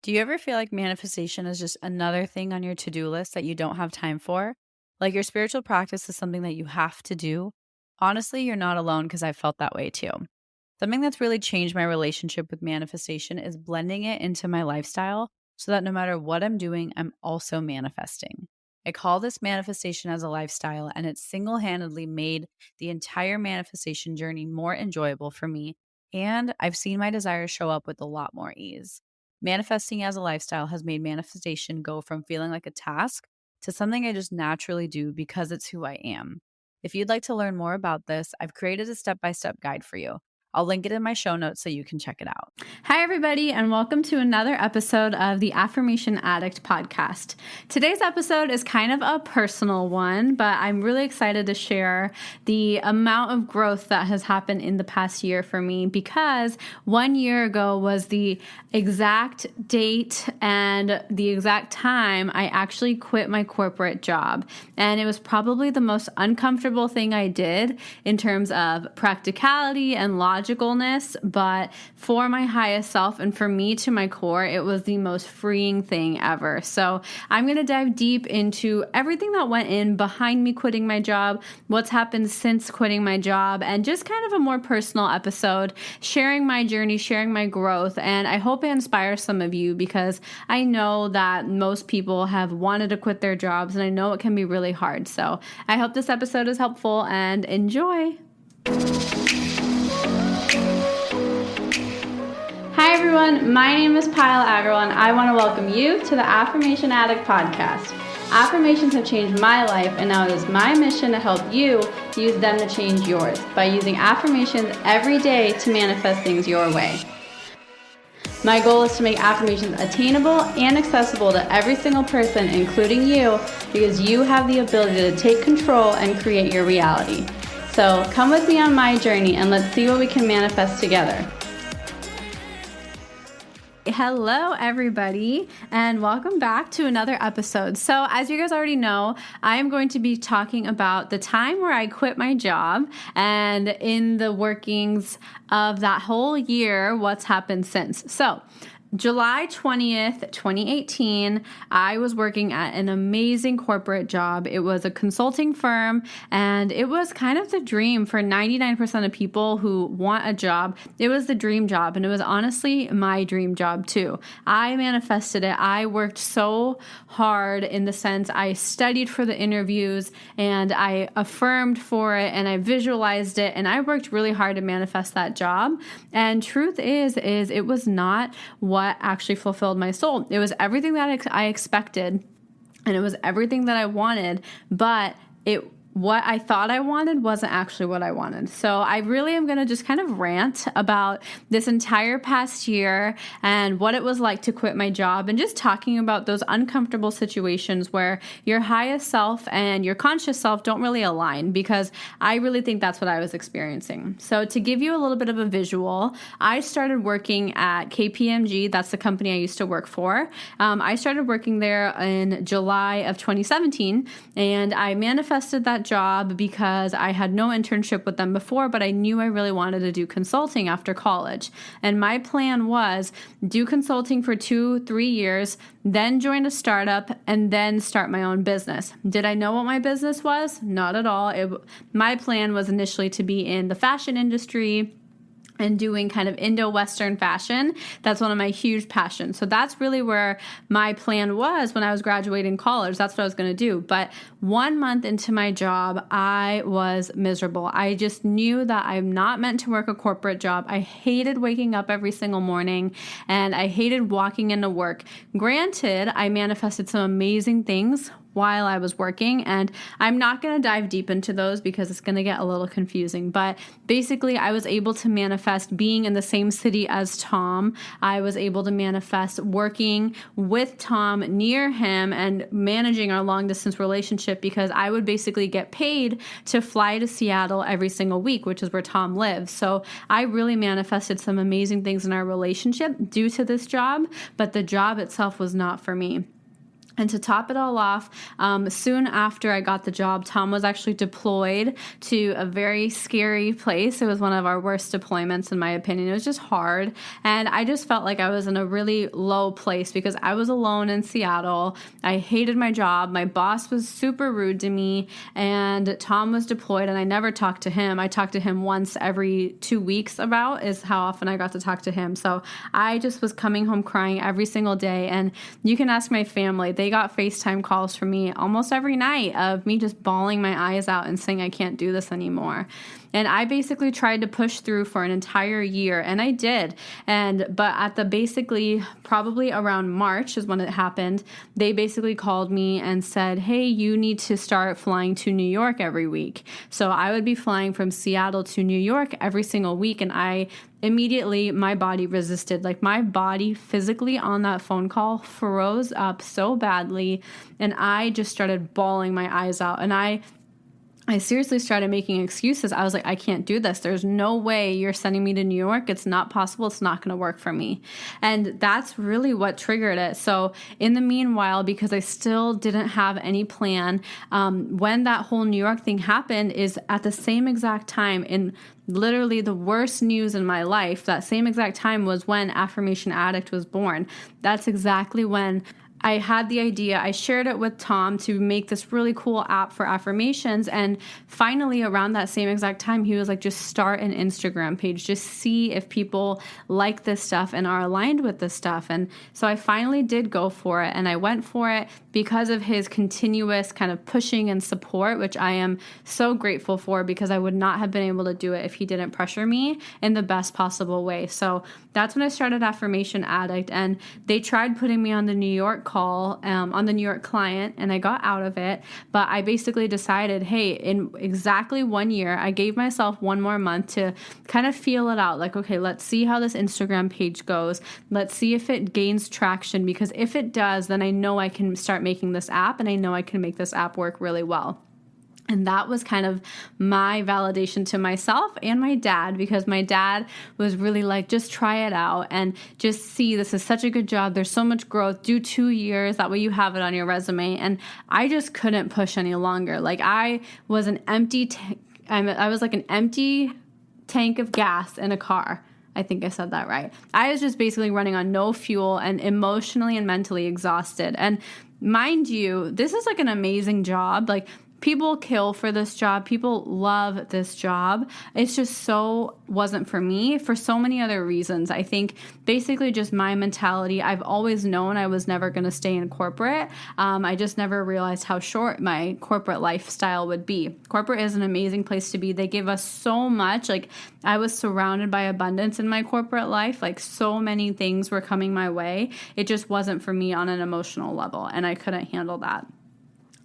Do you ever feel like manifestation is just another thing on your to-do list that you don't have time for? Like your spiritual practice is something that you have to do? Honestly, you're not alone because I felt that way too. Something that's really changed my relationship with manifestation is blending it into my lifestyle so that no matter what I'm doing, I'm also manifesting. I call this manifestation as a lifestyle, and it's single handedly made the entire manifestation journey more enjoyable for me. And I've seen my desires show up with a lot more ease. Manifesting as a lifestyle has made manifestation go from feeling like a task to something I just naturally do because it's who I am. If you'd like to learn more about this, I've created a step by step guide for you. I'll link it in my show notes so you can check it out. Hi, everybody, and welcome to another episode of the Affirmation Addict podcast. Today's episode is kind of a personal one, but I'm really excited to share the amount of growth that has happened in the past year for me because 1 year ago was the exact date and the exact time I actually quit my corporate job. And it was probably the most uncomfortable thing I did in terms of practicality and logicalness, but for my highest self and for me to my core, it was the most freeing thing ever. So I'm going to dive deep into everything that went in behind me quitting my job, what's happened since quitting my job, and just kind of a more personal episode, sharing my journey, sharing my growth. And I hope it inspires some of you because I know that most people have wanted to quit their jobs and I know it can be really hard. So I hope this episode is helpful and enjoy. Hi everyone, my name is Pyle Agrawal and I want to welcome you to the Affirmation Addict podcast. Affirmations have changed my life and now it is my mission to help you use them to change yours by using affirmations every day to manifest things your way. My goal is to make affirmations attainable and accessible to every single person, including you, because you have the ability to take control and create your reality. So come with me on my journey and let's see what we can manifest together. Hello, everybody, and welcome back to another episode. So as you guys already know, I am going to be talking about the time where I quit my job and in the workings of that whole year, what's happened since. So July 20th, 2018, I was working at an amazing corporate job. It was a consulting firm, and it was kind of the dream for 99% of people who want a job. It was the dream job, and it was honestly my dream job too. I manifested it. I worked so hard in the sense I studied for the interviews, and I affirmed for it, and I visualized it, and I worked really hard to manifest that job. And truth is it was not what actually fulfilled my soul. It was everything that I expected, and it was everything that I wanted, but what I thought I wanted wasn't actually what I wanted. So I really am going to just kind of rant about this entire past year and what it was like to quit my job and just talking about those uncomfortable situations where your highest self and your conscious self don't really align, because I really think that's what I was experiencing. So to give you a little bit of a visual, I started working at KPMG. That's the company I used to work for. I started working there in July of 2017, and I manifested that job because I had no internship with them before, but I knew I really wanted to do consulting after college. And my plan was do consulting for 2-3 years, then join a startup, and then start my own business. Did I know what my business was? Not at all. My plan was initially to be in the fashion industry and doing kind of Indo-Western fashion. That's one of my huge passions. So that's really where my plan was when I was graduating college. That's what I was going to do. But 1 month into my job, I was miserable. I just knew that I'm not meant to work a corporate job. I hated waking up every single morning, and I hated walking into work. Granted, I manifested some amazing things while I was working, and I'm not going to dive deep into those because it's going to get a little confusing. But basically, I was able to manifest being in the same city as Tom. I was able to manifest working with Tom near him and managing our long distance relationship, because I would basically get paid to fly to Seattle every single week, which is where Tom lives. So I really manifested some amazing things in our relationship due to this job, but the job itself was not for me. And to top it all off, soon after I got the job, Tom was actually deployed to a very scary place. It was one of our worst deployments, in my opinion. It was just hard. And I just felt like I was in a really low place because I was alone in Seattle. I hated my job. My boss was super rude to me. And Tom was deployed, and I never talked to him. I talked to him once every 2 weeks, about is how often I got to talk to him. So I just was coming home crying every single day. And you can ask my family. They got FaceTime calls from me almost every night of me just bawling my eyes out and saying I can't do this anymore. And I basically tried to push through for an entire year, and I did. But at the basically probably around March is when it happened. They basically called me and said, "Hey, you need to start flying to New York every week." So I would be flying from Seattle to New York every single week, and I immediately, my body resisted. Like, my body physically on that phone call froze up so badly, and I just started bawling my eyes out. And I seriously started making excuses. I was like, I can't do this. There's no way you're sending me to New York. It's not possible. It's not going to work for me. And that's really what triggered it. So in the meanwhile, because I still didn't have any plan, when that whole New York thing happened is at the same exact time, in literally the worst news in my life, that same exact time was when Affirmation Addict was born. That's exactly when I had the idea. I shared it with Tom to make this really cool app for affirmations. And finally, around that same exact time, he was like, just start an Instagram page. Just see if people like this stuff and are aligned with this stuff. And so I finally did go for it. And I went for it because of his continuous kind of pushing and support, which I am so grateful for, because I would not have been able to do it if he didn't pressure me in the best possible way. So that's when I started Affirmation Addict. And they tried putting me on the New York call, on the New York client, and I got out of it. But I basically decided, hey, in exactly 1 year, I gave myself 1 more month to kind of feel it out. Like, okay, let's see how this Instagram page goes. Let's see if it gains traction, because if it does, then I know I can start making this app, and I know I can make this app work really well. And that was kind of my validation to myself and my dad, because my dad was really like, just try it out and just see, this is such a good job. There's so much growth. Do 2 years. That way you have it on your resume. And I just couldn't push any longer. Like, I was an empty, I was like an empty tank of gas in a car. I think I said that right. I was just basically running on no fuel and emotionally and mentally exhausted. And mind you, this is like an amazing job. Like, people kill for this job. People love this job. It's just so wasn't for me for so many other reasons. I think basically just my mentality. I've always known I was never going to stay in corporate. I just never realized how short my corporate lifestyle would be. Corporate is an amazing place to be. They give us so much. Like, I was surrounded by abundance in my corporate life. Like, so many things were coming my way. It just wasn't for me on an emotional level, and I couldn't handle that.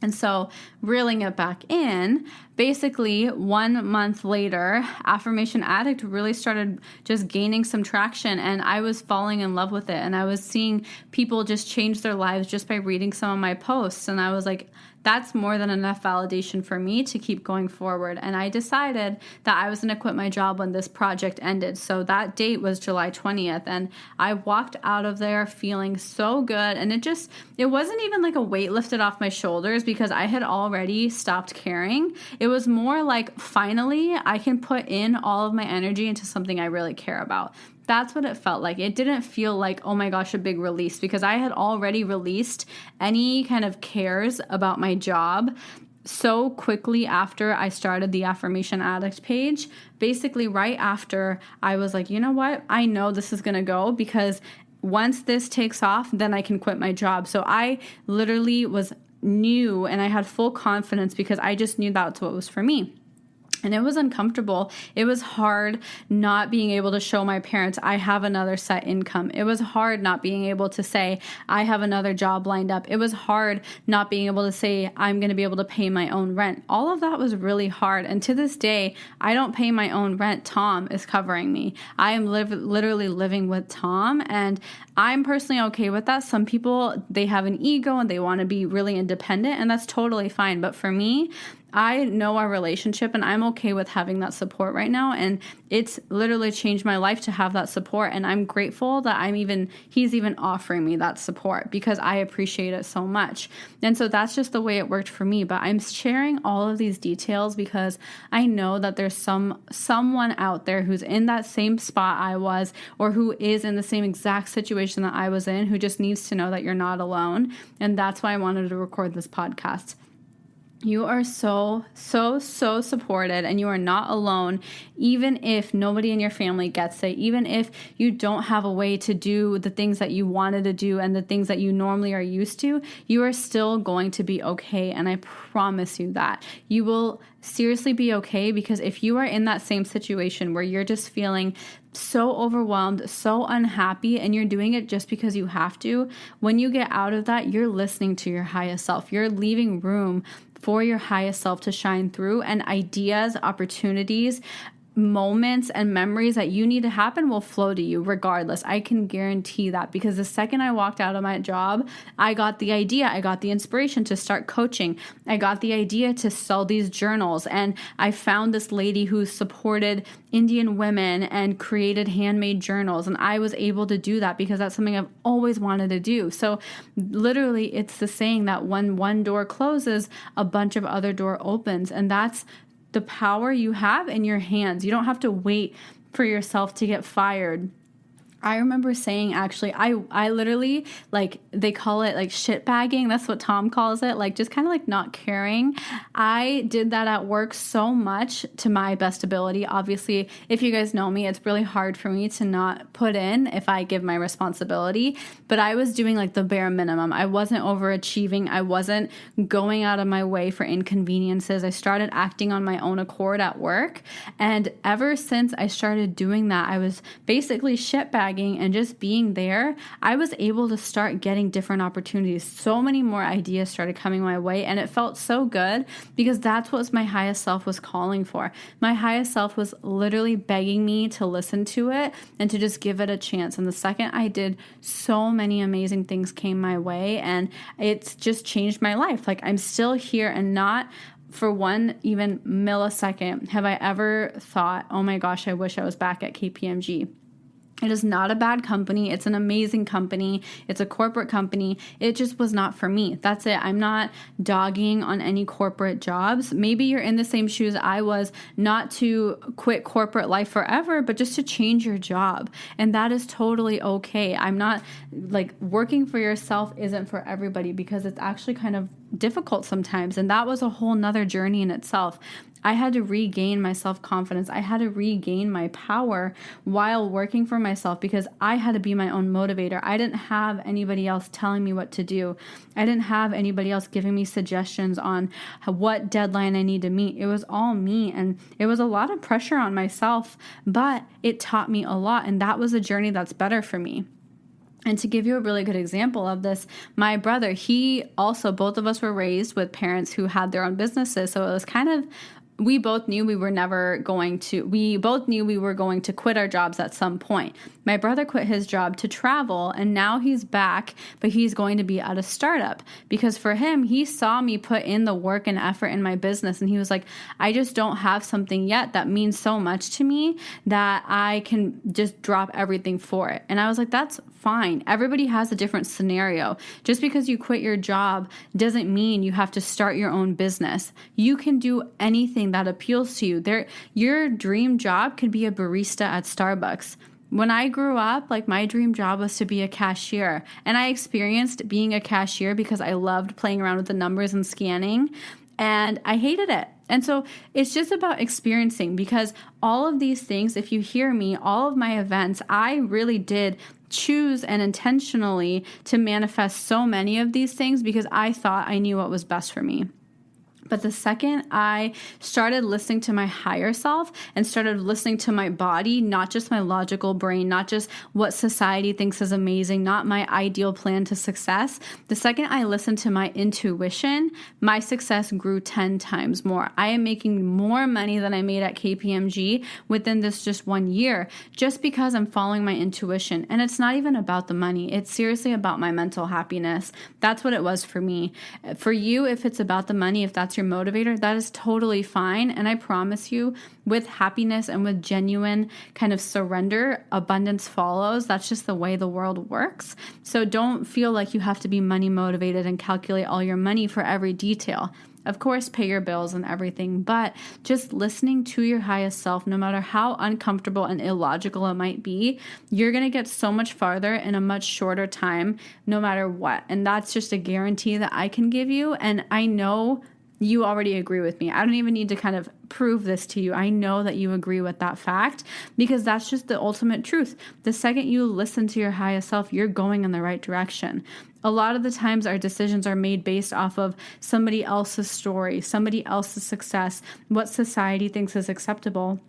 And so, reeling it back in, basically 1 month later, Affirmation Addict really started just gaining some traction, and I was falling in love with it. And I was seeing people just change their lives just by reading some of my posts. And I was like, that's more than enough validation for me to keep going forward. And I decided that I was going to quit my job when this project ended. So that date was July 20th. And I walked out of there feeling so good. And it wasn't even like a weight lifted off my shoulders, because I had already stopped caring. It was more like, finally, I can put in all of my energy into something I really care about. That's what it felt like. It didn't feel like, oh my gosh, a big release, because I had already released any kind of cares about my job so quickly after I started the Affirmation Addict page. Basically, right after, I was like, you know what? I know this is going to go, because once this takes off, then I can quit my job. So I literally knew, and I had full confidence, because I just knew that's what was for me. And it was uncomfortable. It was hard not being able to show my parents I have another set income. It was hard not being able to say I have another job lined up. It was hard not being able to say I'm going to be able to pay my own rent. All of that was really hard. And to this day, I don't pay my own rent. Tom is covering me. I am literally living with Tom, and I'm personally okay with that. Some people, they have an ego and they want to be really independent, and that's totally fine. But for me, I know our relationship and I'm okay with having that support right now. And it's literally changed my life to have that support. And I'm grateful that he's even offering me that support because I appreciate it so much. And so that's just the way it worked for me. But I'm sharing all of these details because I know that there's someone out there who's in that same spot I was, or who is in the same exact situation that I was in, who just needs to know that you're not alone. And that's why I wanted to record this podcast. You are so supported, and you are not alone, even if nobody in your family gets it, even if you don't have a way to do the things that you wanted to do and the things that you normally are used to. You are still going to be okay, and I promise you that. You will seriously be okay, because if you are in that same situation where you're just feeling so overwhelmed, so unhappy, and you're doing it just because you have to, when you get out of that, you're listening to your highest self. You're leaving room for your highest self to shine through, and ideas, opportunities, moments, and memories that you need to happen will flow to you regardless. I can guarantee that, because the second I walked out of my job, I got the idea, I got the inspiration to start coaching. I got the idea to sell these journals, and I found this lady who supported Indian women and created handmade journals, and I was able to do that because that's something I've always wanted to do. So literally, it's the saying that when one door closes, a bunch of other door opens, and that's the power you have in your hands. You don't have to wait for yourself to get fired. I remember saying, actually, I literally, like, they call it like shit bagging. That's what Tom calls it. Like, just kind of like not caring. I did that at work so much to my best ability. Obviously, if you guys know me, it's really hard for me to not put in if I give my responsibility. But I was doing like the bare minimum. I wasn't overachieving. I wasn't going out of my way for inconveniences. I started acting on my own accord at work. And ever since I started doing that, I was basically shit bagging and just being there, I was able to start getting different opportunities. So many more ideas started coming my way, and it felt so good because that's what my highest self was calling for. My highest self was literally begging me to listen to it and to just give it a chance. And the second I did, so many amazing things came my way, and it's just changed my life. Like, I'm still here, and not for one even millisecond have I ever thought, oh my gosh, I wish I was back at KPMG. It is not a bad company. It's an amazing company. It's a corporate company. It just was not for me. That's it. I'm not dogging on any corporate jobs. Maybe you're in the same shoes I was, not to quit corporate life forever, but just to change your job. And that is totally okay. I'm not like, working for yourself isn't for everybody, because it's actually kind of difficult sometimes. And that was a whole nother journey in itself. I had to regain my self-confidence. I had to regain my power while working for myself, because I had to be my own motivator. I didn't have anybody else telling me what to do. I didn't have anybody else giving me suggestions on what deadline I need to meet. It was all me, and it was a lot of pressure on myself, but it taught me a lot, and that was a journey that's better for me. And to give you a really good example of this, my brother, both of us were raised with parents who had their own businesses. So it was kind of, we both knew we were going to quit our jobs at some point. My brother quit his job to travel, and now he's back, but he's going to be at a startup, because for him, he saw me put in the work and effort in my business, and he was like, I just don't have something yet that means so much to me that I can just drop everything for it. And I was like, that's fine. Everybody has a different scenario. Just because you quit your job doesn't mean you have to start your own business. You can do anything that appeals to you. Your dream job could be a barista at Starbucks. When I grew up, like, my dream job was to be a cashier, and I experienced being a cashier because I loved playing around with the numbers and scanning, and I hated it. And so it's just about experiencing, because all of these things, if you hear me, all of my events, I really did choose and intentionally to manifest so many of these things because I thought I knew what was best for me. But the second I started listening to my higher self and started listening to my body, not just my logical brain, not just what society thinks is amazing, not my ideal plan to success, the second I listened to my intuition, my success grew 10 times more. I am making more money than I made at KPMG within this just 1 year, just because I'm following my intuition. And it's not even about the money. It's seriously about my mental happiness. That's what it was for me. For you, if it's about the money, if that's your your motivator, that is totally fine. And I promise you, with happiness and with genuine kind of surrender, abundance follows. That's just the way the world works. So don't feel like you have to be money motivated and calculate all your money for every detail. Of course, pay your bills and everything, but just listening to your highest self, no matter how uncomfortable and illogical it might be, you're going to get so much farther in a much shorter time, no matter what. And that's just a guarantee that I can give you. And I know you already agree with me. I don't even need to kind of prove this to you. I know that you agree with that fact because that's just the ultimate truth. The second you listen to your highest self, you're going in the right direction. A lot of the times our decisions are made based off of somebody else's story, somebody else's success, what society thinks is acceptable.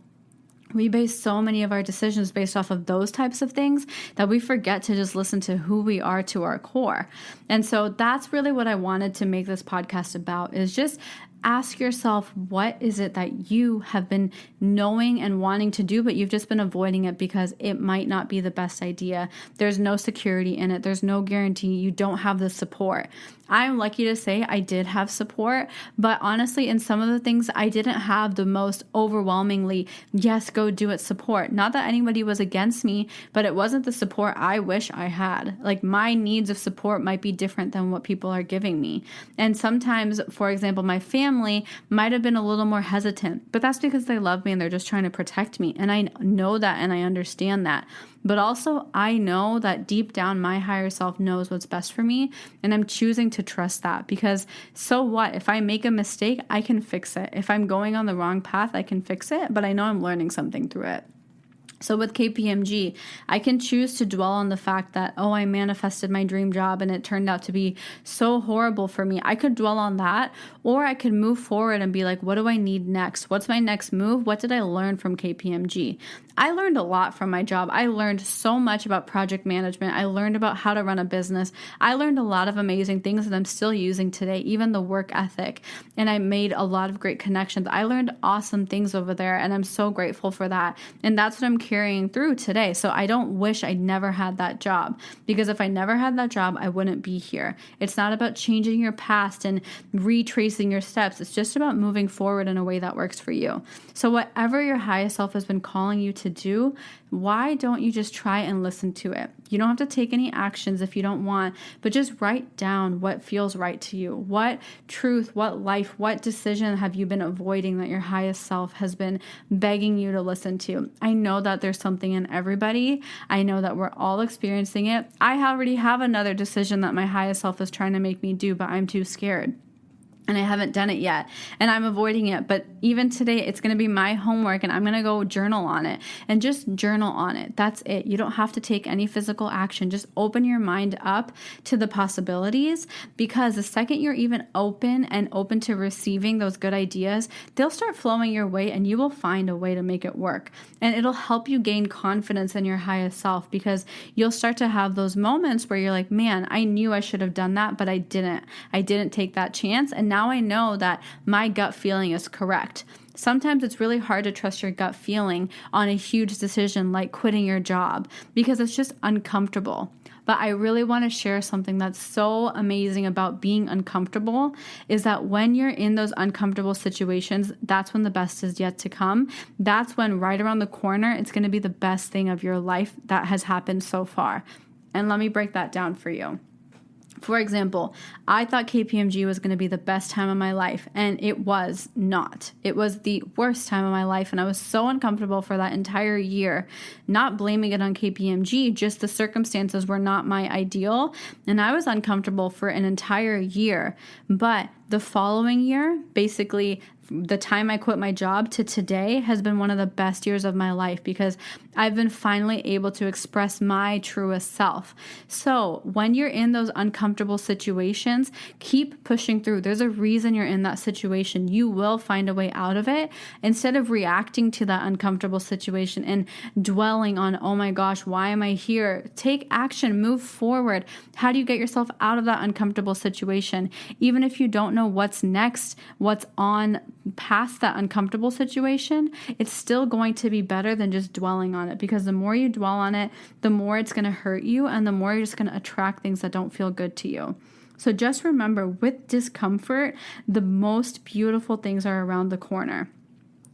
We base so many of our decisions based off of those types of things that we forget to just listen to who we are to our core. And so that's really what I wanted to make this podcast about, is just ask yourself, what is it that you have been knowing and wanting to do, but you've just been avoiding it because it might not be the best idea. There's no security in it. There's no guarantee. You don't have the support. I'm lucky to say I did have support, but honestly, in some of the things, I didn't have the most overwhelmingly, yes, go do it support. Not that anybody was against me, but it wasn't the support I wish I had. Like, my needs of support might be different than what people are giving me. And sometimes, for example, my family might have been a little more hesitant, but that's because they love me and they're just trying to protect me. And I know that and I understand that. But also, I know that deep down, my higher self knows what's best for me, and I'm choosing to trust that, because so what? If I make a mistake, I can fix it. If I'm going on the wrong path, I can fix it, but I know I'm learning something through it. So with KPMG, I can choose to dwell on the fact that, oh, I manifested my dream job and it turned out to be so horrible for me. I could dwell on that, or I could move forward and be like, what do I need next? What's my next move? What did I learn from KPMG? I learned a lot from my job. I learned so much about project management. I learned about how to run a business. I learned a lot of amazing things that I'm still using today, even the work ethic. And I made a lot of great connections. I learned awesome things over there, and I'm so grateful for that. And that's what I'm carrying through today. So I don't wish I never had that job, because if I never had that job, I wouldn't be here. It's not about changing your past and retracing your steps. It's just about moving forward in a way that works for you. So whatever your highest self has been calling you to do, why don't you just try and listen to it? You don't have to take any actions if you don't want, but just write down what feels right to you. What truth, what life, what decision have you been avoiding that your highest self has been begging you to listen to? I know that there's something in everybody. I know that we're all experiencing it. I already have another decision that my highest self is trying to make me do, but I'm too scared. And I haven't done it yet, and I'm avoiding it. But even today, it's going to be my homework, and I'm going to go journal on it, and just journal on it. That's it. You don't have to take any physical action. Just open your mind up to the possibilities, because the second you're even open to receiving those good ideas, they'll start flowing your way, and you will find a way to make it work. And it'll help you gain confidence in your highest self, because you'll start to have those moments where you're like, man, I knew I should have done that, but I didn't. I didn't take that chance. And now I know that my gut feeling is correct. Sometimes it's really hard to trust your gut feeling on a huge decision like quitting your job, because it's just uncomfortable. But I really want to share something that's so amazing about being uncomfortable, is that when you're in those uncomfortable situations, that's when the best is yet to come. That's when, right around the corner, it's going to be the best thing of your life that has happened so far. And let me break that down for you. For example, I thought KPMG was going to be the best time of my life, and it was not. It was the worst time of my life, and I was so uncomfortable for that entire year. Not blaming it on KPMG, just the circumstances were not my ideal, and I was uncomfortable for an entire year. But the following year, basically the time I quit my job to today, has been one of the best years of my life, because I've been finally able to express my truest self. So when you're in those uncomfortable situations, keep pushing through. There's a reason you're in that situation. You will find a way out of it. Instead of reacting to that uncomfortable situation and dwelling on, oh my gosh, why am I here? Take action, move forward. How do you get yourself out of that uncomfortable situation? Even if you don't know what's next, what's on past that uncomfortable situation, it's still going to be better than just dwelling on it, because the more you dwell on it, the more it's going to hurt you, and the more you're just going to attract things that don't feel good to you. So just remember, with discomfort, the most beautiful things are around the corner.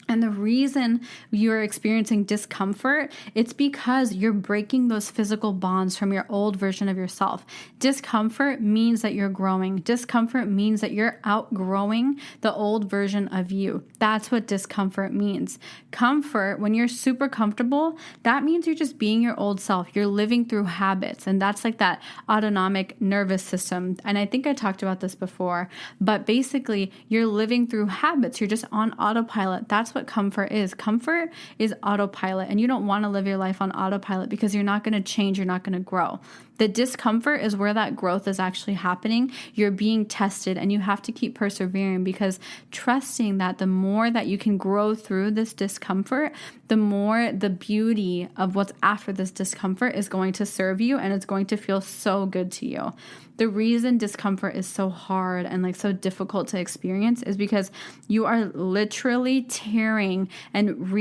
And the reason you're experiencing discomfort, it's because you're breaking those physical bonds from your old version of yourself. Discomfort means that you're growing. Discomfort means that you're outgrowing the old version of you. That's what discomfort means. Comfort, when you're super comfortable, that means you're just being your old self. You're living through habits. And that's like that autonomic nervous system. And I think I talked about this before, but basically you're living through habits. You're just on autopilot. That's what comfort is. Comfort is autopilot, and you don't want to live your life on autopilot because you're not going to change, you're not going to grow. The discomfort is where that growth is actually happening. You're being tested, and you have to keep persevering, because trusting that the more that you can grow through this discomfort, the more the beauty of what's after this discomfort is going to serve you, and it's going to feel so good to you. The reason discomfort is so hard and like so difficult to experience is because you are literally tearing and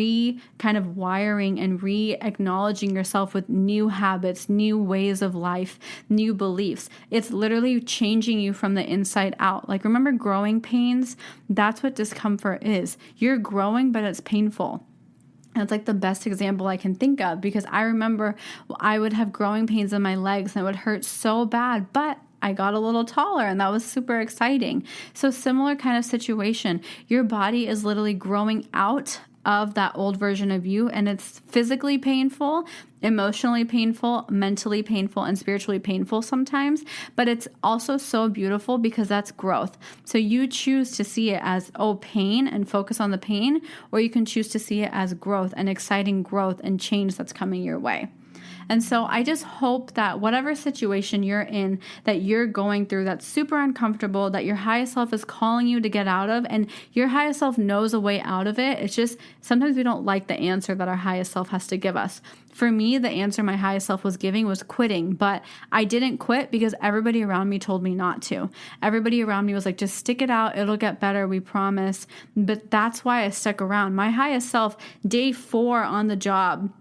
kind of wiring and acknowledging yourself with new habits, new ways of life, new beliefs. It's literally changing you from the inside out. Like, remember growing pains? That's what discomfort is. You're growing, but it's painful. That's like the best example I can think of, because I remember I would have growing pains in my legs and it would hurt so bad, but I got a little taller and that was super exciting. So similar kind of situation. Your body is literally growing out of that old version of you, and it's physically painful, emotionally painful, mentally painful, and spiritually painful sometimes, but it's also so beautiful because that's growth. So you choose to see it as, pain and focus on the pain, or you can choose to see it as growth and exciting growth and change that's coming your way. And so I just hope that whatever situation you're in, that you're going through, that's super uncomfortable, that your highest self is calling you to get out of, and your highest self knows a way out of it. It's just sometimes we don't like the answer that our highest self has to give us. For me, the answer my highest self was giving was quitting, but I didn't quit because everybody around me told me not to. Everybody around me was like, just stick it out. It'll get better. We promise. But that's why I stuck around. My highest self, day 4 on the job,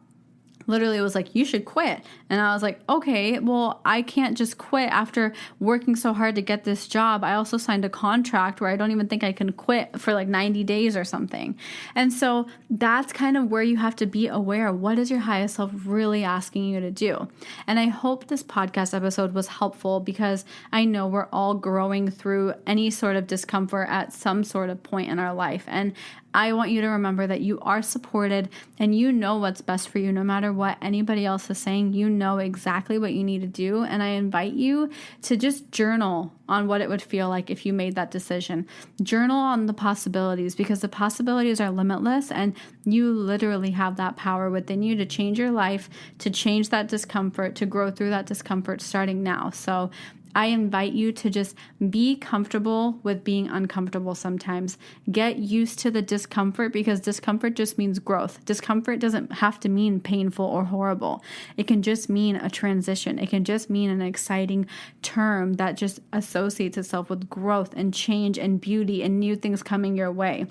literally was like, you should quit. And I was like, okay, well, I can't just quit after working so hard to get this job. I also signed a contract where I don't even think I can quit for like 90 days or something. And so that's kind of where you have to be aware. What is your highest self really asking you to do? And I hope this podcast episode was helpful, because I know we're all growing through any sort of discomfort at some sort of point in our life. And I want you to remember that you are supported and you know what's best for you. No matter what anybody else is saying, you know exactly what you need to do. And I invite you to just journal on what it would feel like if you made that decision. Journal on the possibilities, because the possibilities are limitless, and you literally have that power within you to change your life, to change that discomfort, to grow through that discomfort starting now. So I invite you to just be comfortable with being uncomfortable sometimes. Get used to the discomfort, because discomfort just means growth. Discomfort doesn't have to mean painful or horrible. It can just mean a transition. It can just mean an exciting term that just associates itself with growth and change and beauty and new things coming your way.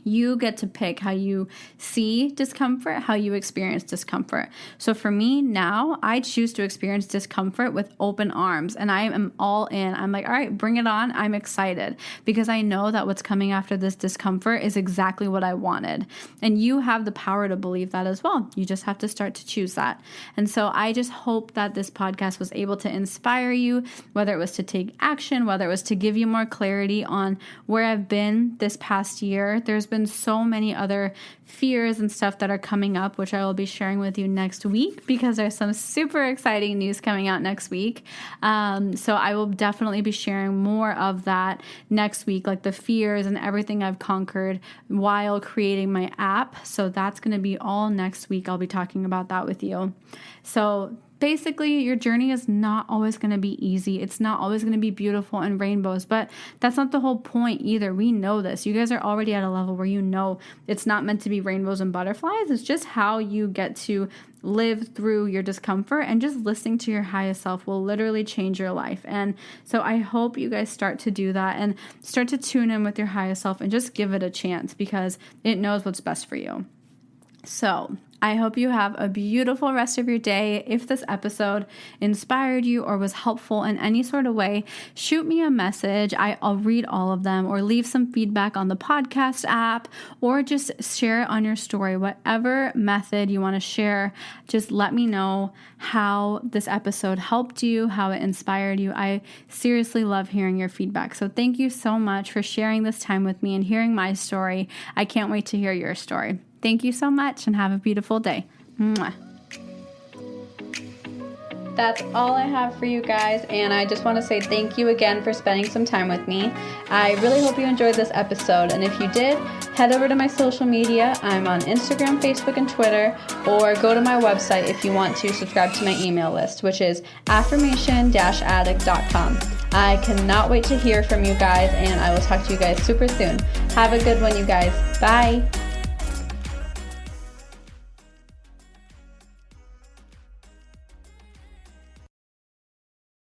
You get to pick how you see discomfort, how you experience discomfort. So for me now, I choose to experience discomfort with open arms, and I am all in. I'm like, all right, bring it on. I'm excited, because I know that what's coming after this discomfort is exactly what I wanted. And you have the power to believe that as well. You just have to start to choose that. And so I just hope that this podcast was able to inspire you, whether it was to take action, whether it was to give you more clarity on where I've been this past year. There's been so many other fears and stuff that are coming up, which I will be sharing with you next week, because there's some super exciting news coming out next week. So I will definitely be sharing more of that next week, like the fears and everything I've conquered while creating my app. So that's going to be all next week. I'll be talking about that with you. So basically, your journey is not always going to be easy. It's not always going to be beautiful and rainbows, but that's not the whole point either. We know this. You guys are already at a level where you know it's not meant to be rainbows and butterflies. It's just how you get to live through your discomfort, and just listening to your highest self will literally change your life. And so I hope you guys start to do that and start to tune in with your highest self and just give it a chance, because it knows what's best for you. So I hope you have a beautiful rest of your day. If this episode inspired you or was helpful in any sort of way, shoot me a message. I'll read all of them, or leave some feedback on the podcast app, or just share it on your story. Whatever method you want to share, just let me know how this episode helped you, how it inspired you. I seriously love hearing your feedback. So thank you so much for sharing this time with me and hearing my story. I can't wait to hear your story. Thank you so much and have a beautiful day. Mwah. That's all I have for you guys, and I just want to say thank you again for spending some time with me. I really hope you enjoyed this episode, and if you did, head over to my social media. I'm on Instagram, Facebook, and Twitter, or go to my website if you want to subscribe to my email list, which is affirmation-addict.com. I cannot wait to hear from you guys, and I will talk to you guys super soon. Have a good one, you guys. Bye.